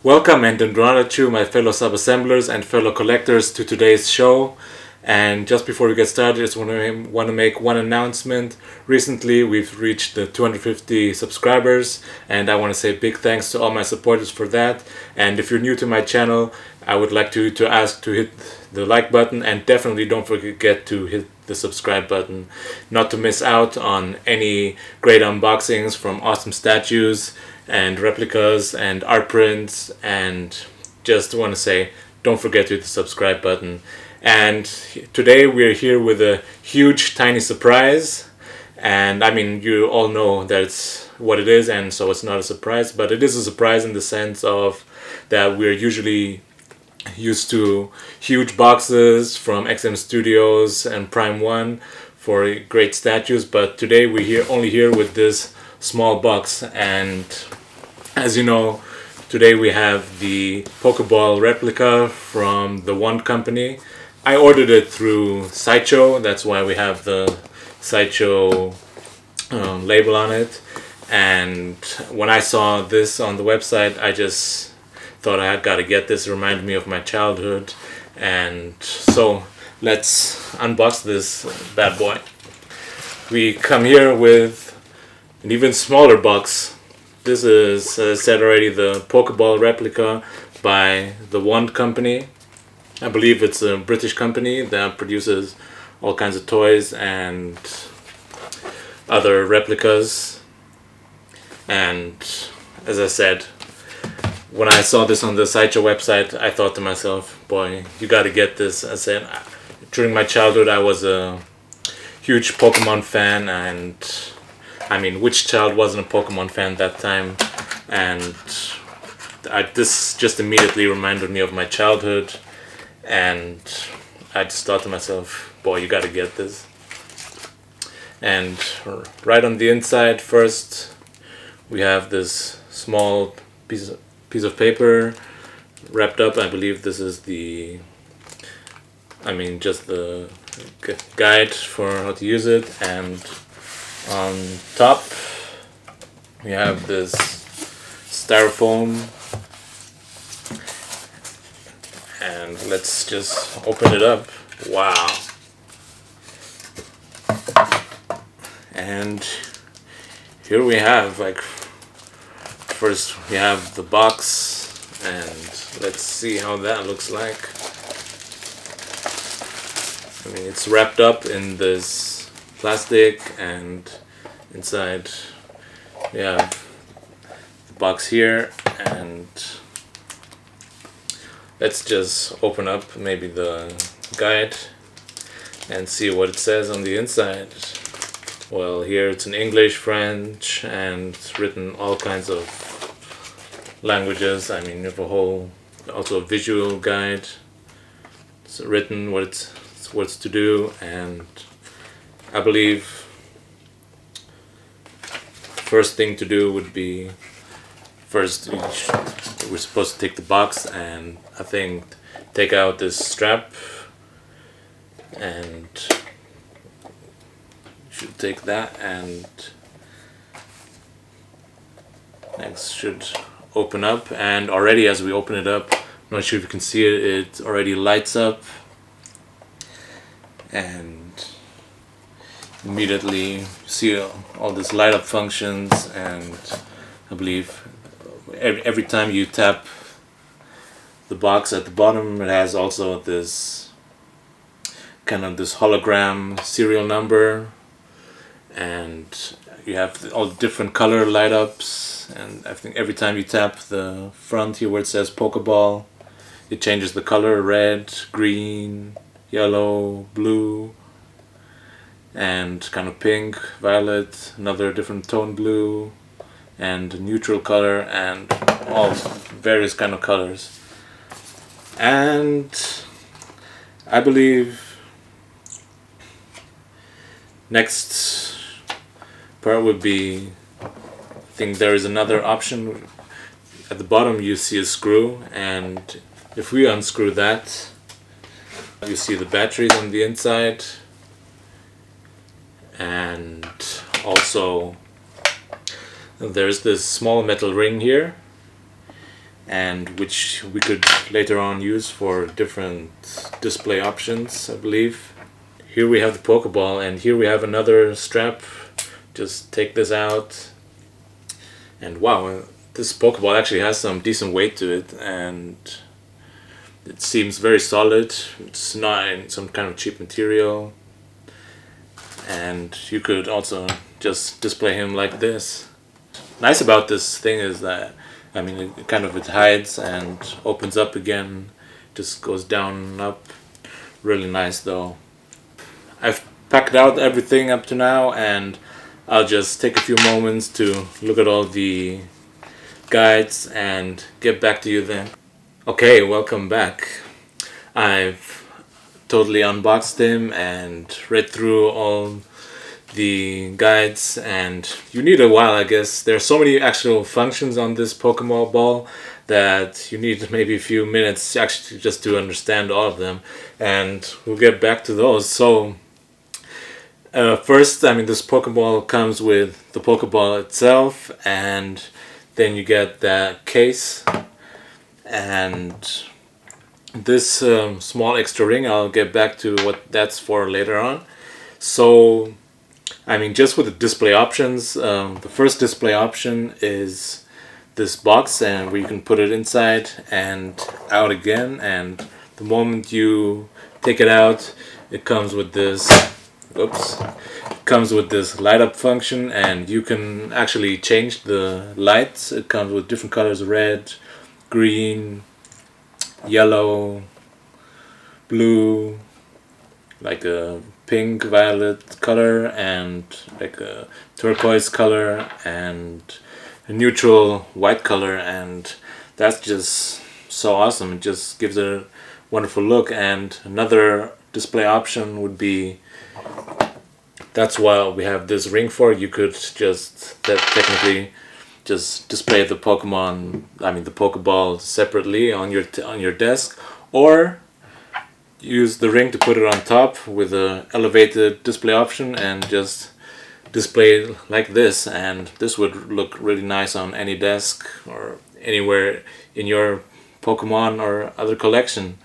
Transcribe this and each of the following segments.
Welcome and to my fellow Sabassemblers and fellow collectors to today's show. And just before we get started, I just want to make one announcement. Recently, we've reached the 250 subscribers, and I want to say big thanks to all my supporters for that. And if you're new to my channel, I would like to ask to hit the like button, and definitely don't forget to hit the subscribe button, not to miss out on any great unboxings from awesome statues and replicas and art prints. And just want to say, don't forget to hit the subscribe button. And today we're here with a huge tiny surprise, and I mean, you all know that's what it is, and so it's not a surprise, but it is a surprise in the sense of that we're usually used to huge boxes from XM Studios and Prime One for great statues, but today we're only here with this small box. And as you know, today we have the Pokeball Replica from the One Company. I ordered it through Sideshow, that's why we have the Sideshow label on it. And when I saw this on the website, I just thought I had got to get this. It reminded me of my childhood. And so let's unbox this bad boy. We come here with an even smaller box. This is, as I said already, the Pokeball Replica by the One Company. I believe it's a British company that produces all kinds of toys and other replicas. And as I said, when I saw this on the Sideshow website, I thought to myself, boy, you gotta get this. I said, during my childhood, I was a huge Pokemon fan, and I mean, which child wasn't a Pokemon fan that time? And this just immediately reminded me of my childhood. And I just thought to myself, boy, you gotta get this. And right on the inside, first, we have this small piece of paper wrapped up. I believe this is just the guide for how to use it. And on top, we have this styrofoam. And let's just open it up. Wow. And here we have, first we have the box, and let's see how that looks like. I mean, it's wrapped up in this plastic, and inside we have the box here, and let's just open up maybe the guide and see what it says on the inside. Well, here it's in English, French, and it's written all kinds of languages. I mean, you have also a visual guide. It's written what it's to do, and I believe first thing to do would be first we're supposed to take the box and I think take out this strap, and should take that, and next should open up. And already as we open it up, I'm not sure if you can see it, it already lights up, and immediately see all these light up functions. And I believe every time you tap the box at the bottom, it has also this kind of this hologram serial number, and you have all the different color light ups. And I think every time you tap the front here where it says Pokeball, it changes the color: red, green, yellow, blue, and kind of pink, violet, another different tone blue, and neutral color, and all various kind of colors. And I believe next part would be, I think there is another option. At the bottom you see a screw, and if we unscrew that, you see the batteries on the inside, and also there's this small metal ring here, and which we could later on use for different display options, I believe. Here we have the Pokeball, and here we have another strap. Just take this out, and wow, this Pokeball actually has some decent weight to it, and it seems very solid. It's not in some kind of cheap material, and you could also just display him like this. Nice about this thing is that, I mean, it hides and opens up again, just goes down and up. Really nice though. I've packed out everything up to now, and I'll just take a few moments to look at all the guides and get back to you then. Okay, welcome back. I've totally unboxed him and read through all the guides, and you need a while, I guess. There are so many actual functions on this Pokemon ball that you need maybe a few minutes actually just to understand all of them, and we'll get back to those. So first, I mean, this Pokeball comes with the Pokeball itself, and then you get that case and this small extra ring. I'll get back to what that's for later on. So, I mean, just with the display options, the first display option is this box, and where you can put it inside and out again, and the moment you take it out, it comes with this light up function, and you can actually change the lights. It comes with different colors: red, green, yellow, blue, like a pink violet color, and like a turquoise color, and a neutral white color, and that's just so awesome. It just gives it a wonderful look. And another display option would be, that's what we have this ring for. You could just technically just display the Pokemon, I mean the Pokeball, separately on your desk, or use the ring to put it on top with a elevated display option and just display it like this, and this would look really nice on any desk or anywhere in your Pokemon or other collection.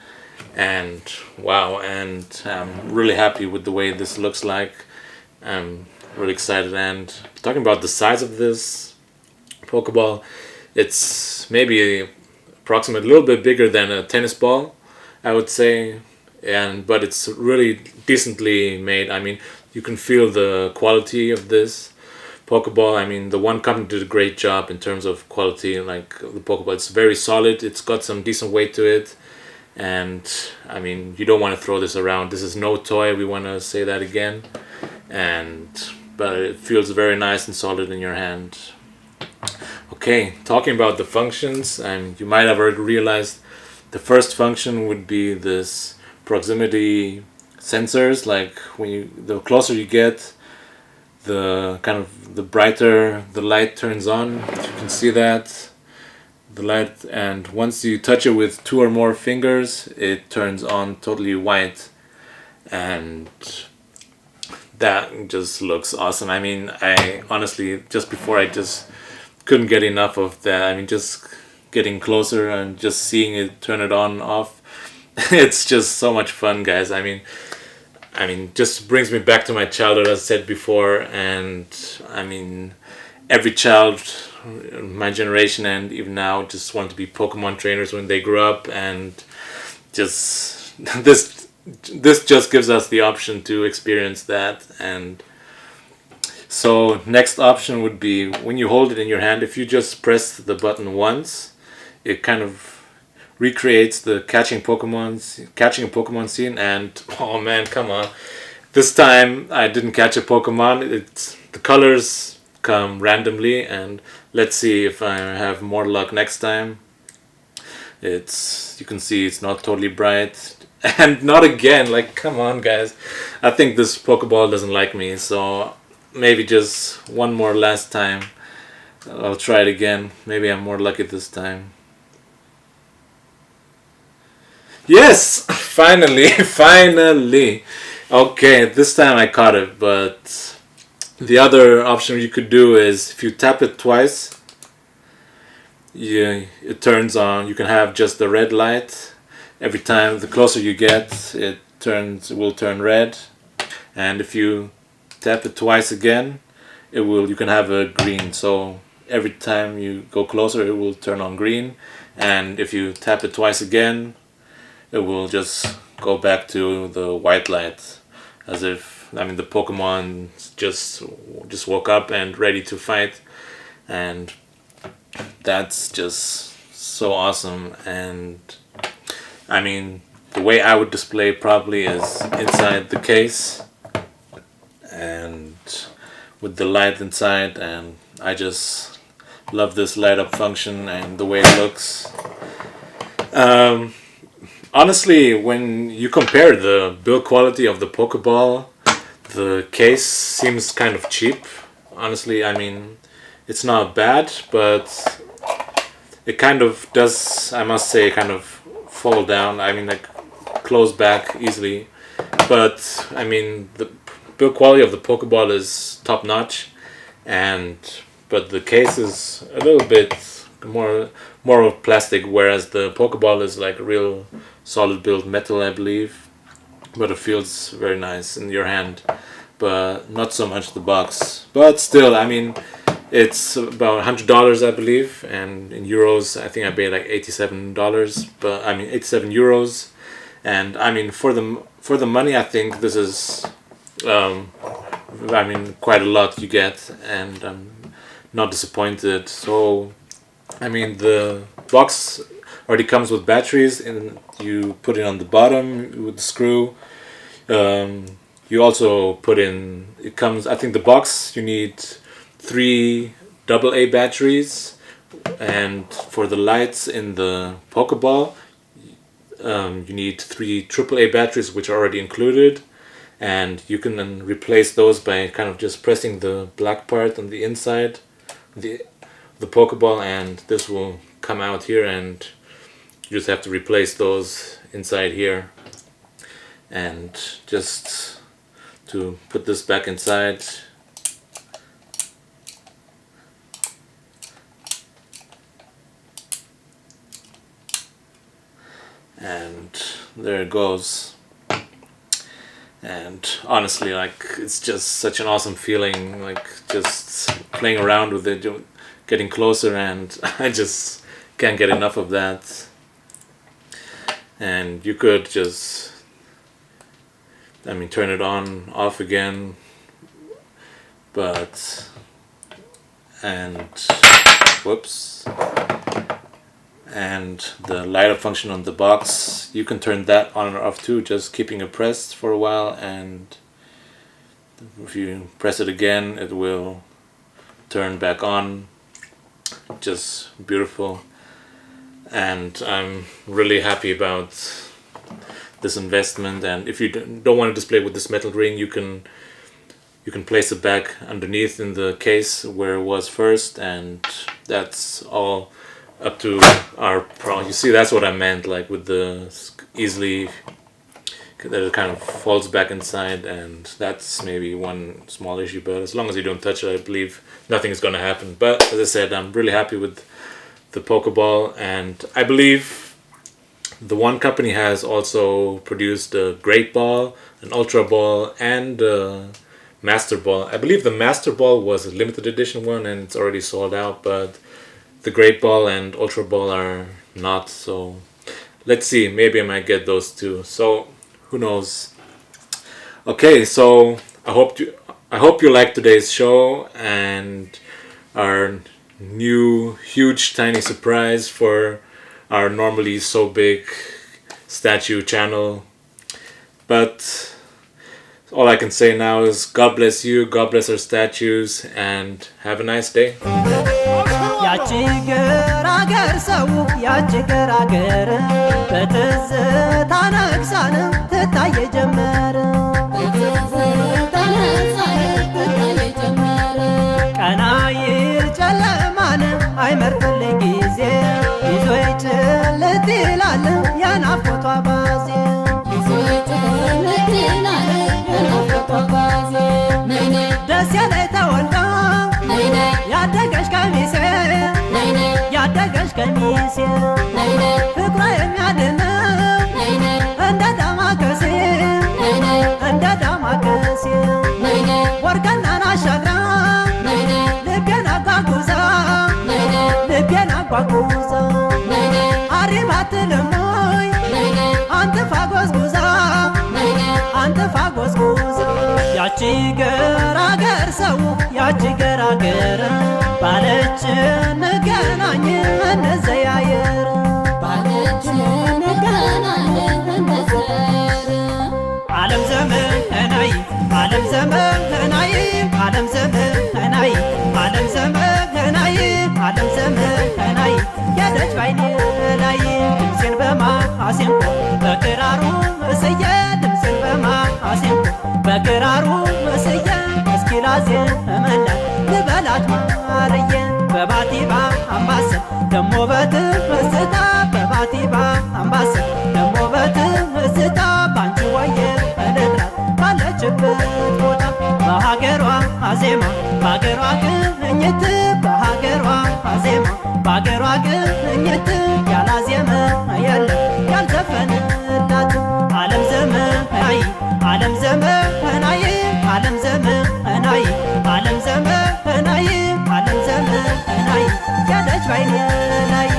And wow, and I'm really happy with the way this looks like. I'm really excited. And talking about the size of this Pokeball, it's maybe approximately a little bit bigger than a tennis ball, I would say, but it's really decently made. I mean, you can feel the quality of this Pokeball. I mean, the one company did a great job in terms of quality. Like the Pokeball, it's very solid. It's got some decent weight to it, and I mean, you don't want to throw this around. This is no toy. We want to say that again, but it feels very nice and solid in your hand. Okay, talking about the functions, and you might have already realized the first function would be this proximity sensors. Like the closer you get, the brighter the light turns on. You can see that the light, and once you touch it with 2 or more fingers, it turns on totally white, and that just looks awesome. I mean, I honestly, just before, I just couldn't get enough of that. I mean, just getting closer and just seeing it turn it on and off, it's just so much fun, guys. I mean, just brings me back to my childhood, as I said before, and I mean, every child, my generation and even now, just want to be Pokemon trainers when they grew up, and just this just gives us the option to experience that. And so next option would be, when you hold it in your hand, if you just press the button once, it kind of recreates the catching a Pokemon scene. And oh man, come on, this time I didn't catch a Pokemon. The colors come randomly, and let's see if I have more luck next time. You can see it's not totally bright, and not again. Like, come on, guys. I think this Pokeball doesn't like me, so maybe just one more last time. I'll try it again. Maybe I'm more lucky this time. Yes! Finally! Finally! Okay, this time I caught it, but the other option you could do is, if you tap it twice, it turns on. You can have just the red light. Every time, the closer you get, it will turn red. And if you tap it twice again, you can have a green. So every time you go closer, it will turn on green. And if you tap it twice again, it will just go back to the white light, as if, I mean, the Pokemon just woke up and ready to fight. And that's just so awesome. And I mean, the way I would display probably is inside the case and with the light inside, and I just love this light up function and the way it looks. Honestly, when you compare the build quality of the Pokeball, the case seems kind of cheap. Honestly, I mean, it's not bad, but it kind of does, I must say, kind of fall down. I mean, like, close back easily. But I mean, the build quality of the Pokeball is top notch, but the case is a little bit more of plastic, whereas the Pokeball is like real solid build metal, I believe. But it feels very nice in your hand, but not so much the box. But still, I mean, it's about $100, I believe, and in euros, I think I paid like $87. But I mean, 87 euros, and I mean, for the money, I think this is, I mean, quite a lot you get, and I'm not disappointed. So, I mean, the box already comes with batteries, and you put it on the bottom with the screw. You also put in, it comes, I think the box, you need 3 AA batteries, and for the lights in the Pokeball, you need 3 AAA batteries, which are already included, and you can then replace those by kind of just pressing the black part on the inside of the Pokeball, and this will come out here, and you just have to replace those inside here. And just to put this back inside, and there it goes. And honestly, like, it's just such an awesome feeling, like just playing around with it, getting closer, and I just can't get enough of that. And you could just, I mean, turn it on, off again, whoops, and the light up function on the box, you can turn that on or off too, just keeping it pressed for a while, and if you press it again, it will turn back on. Just beautiful. And I'm really happy about this investment. And if you don't want to display with this metal ring, you can place it back underneath in the case where it was first, and that's all up to our pro. You see, that's what I meant, like with the easily, that it kind of falls back inside, and that's maybe one small issue, but as long as you don't touch it, I believe nothing is going to happen. But as I said, I'm really happy with the Pokeball, and I believe the one company has also produced a Great Ball, an Ultra Ball, and a Master Ball. I believe the Master Ball was a limited edition one and it's already sold out, but the Great Ball and Ultra Ball are not, so let's see, maybe I might get those too, so who knows. Okay, so I hope you liked today's show and our new huge tiny surprise for our normally so big statue channel. But all I can say now is God bless you, God bless our statues, and have a nice day. ያቺ ገራገር ሰው ያቺ ገራገር በትዝታ ነግሳን ትታየ ጀመረ ቀና ይል ጨለማን አይመርጥልኝ ጊዜ ይዞ ይጭልት ይላል የናፍቆቷ ባዜ ደስ ያለኝ ተወልዳ ያደገች ቀሚሴ ያደገች ቀሚሴ ፍቅሯ የሚያድነው እንደ ዳማከሴ እንደ ዳማከሴ ወርቅናን አሻግራ ልቤን አጓጉዛ ልቤን አጓጉዛ አሪም አትልሞይ አንጥፋ ጎዝጉዛ አንጥፋ ጎዝጉዛ ያቺ ገራገር ሰው ያቺ ገራገር ባለች እንገናኝ እንዘያየር ባለች እንገናኝ እንዘያየር ዓለም ዘመናይ ዓለም ዘመናይ ዓለም ዘመናይ ዓለም ዘመናይ ዓለም ዘመናይ ያደች ባይኔ ላይ ድምፄን በማሲንቆ በክራሩ እስየ ድምፄን በማሲንቆ በክራሩ እስየ እስኪ ላዜምላት ልበላት ማርየ በባቲባ አምባሰል ደሞ በትዝታ በባቲባ አምባሰል ደሞ በትዝታ ባንቺ ወየ ልጥራት ባለችበት ቦታ በሀገሯ አዜማ በሀገሯ ቅኝት በሀገሯ አዜማ በሀገሯ ቅኝት ያላዜመ የለም ያልዘፈንላት ዓለም ዘመናይ ዓለም ዘመናይ ዓለም ዘመናይ ዓለም ዘመናይ ዓለም ዘመናይ ያለች ባይኔ ላይ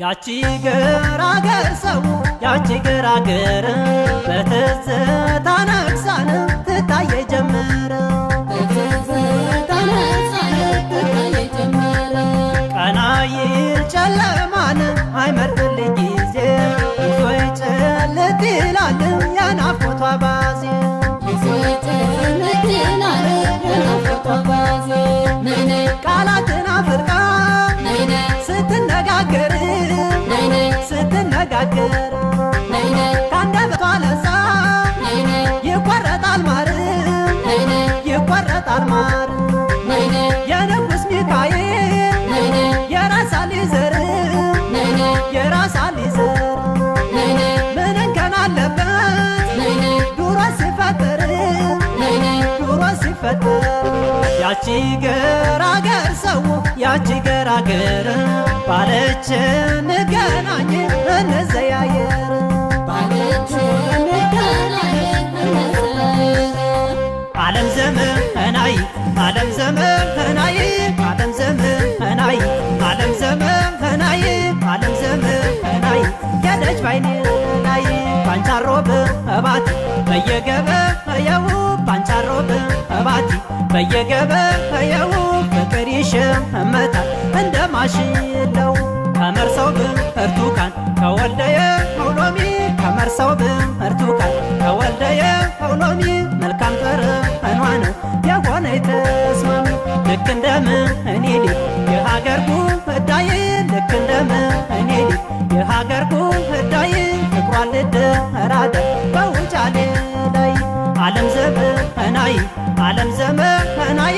ያቺ ገራገር ሰው ያቺ ገራገር በትዝታ ነግሳን ትታየ ጀመረ በትዝታ ነግሳን ትታየ ጀመረ ቀና ይል ጨለማን አይመርጥልኝ ጊዜ ይዞ ጨልጥ ይላል የናፍቆቷ ባዜ ይዞ ጨልጥ ይላል የናፍቆቷ ባዜ ቃላትን አፍርቃ ስትነጋገር ስትነጋገር ካንደበቷ ለዛ ይቆረጣል ማር ይቆረጣል ማር የንጉሥ ሚካኤል የራሳል ዘር የራሳል ዘር ምን እንከን አለበት ዱሮ ሲፈጠር ዱሮ ሲፈጠር ያቺ ገራገር ሰው ያቺ ገራገር ባለች እንገናኝ እንዘያየር ባለች እንገናኝ እንዘያየር ዓለም ዘመናይ ዓለም ዘመናይ ዓለም ዘመናይ ዓለም ዘመናይ ዓለም ዘመናይ ያለች ባይኔ ላይ ባንቻሮ በባቲ በየገበያው ባንቻሮ በባቲ በየገበያው ፍቅር ይሸመታል እንደ ማሽለው ከመርሰው ብርቱካን ከወልደየ ሎሚ ከመርሰው ብርቱካን ከወልደየ ሎሚ መልካም ጠረኗ ነው የሆነ ተስማሚ ልክ እንደምኔ የሀገር ጉዳይ ልክ እንደምኔ የሀገር ጉዳይ ፍቅሯን ልደራደ በውጫሌ ላይ ዓለም ዘመናይ ዓለም ዘመናይ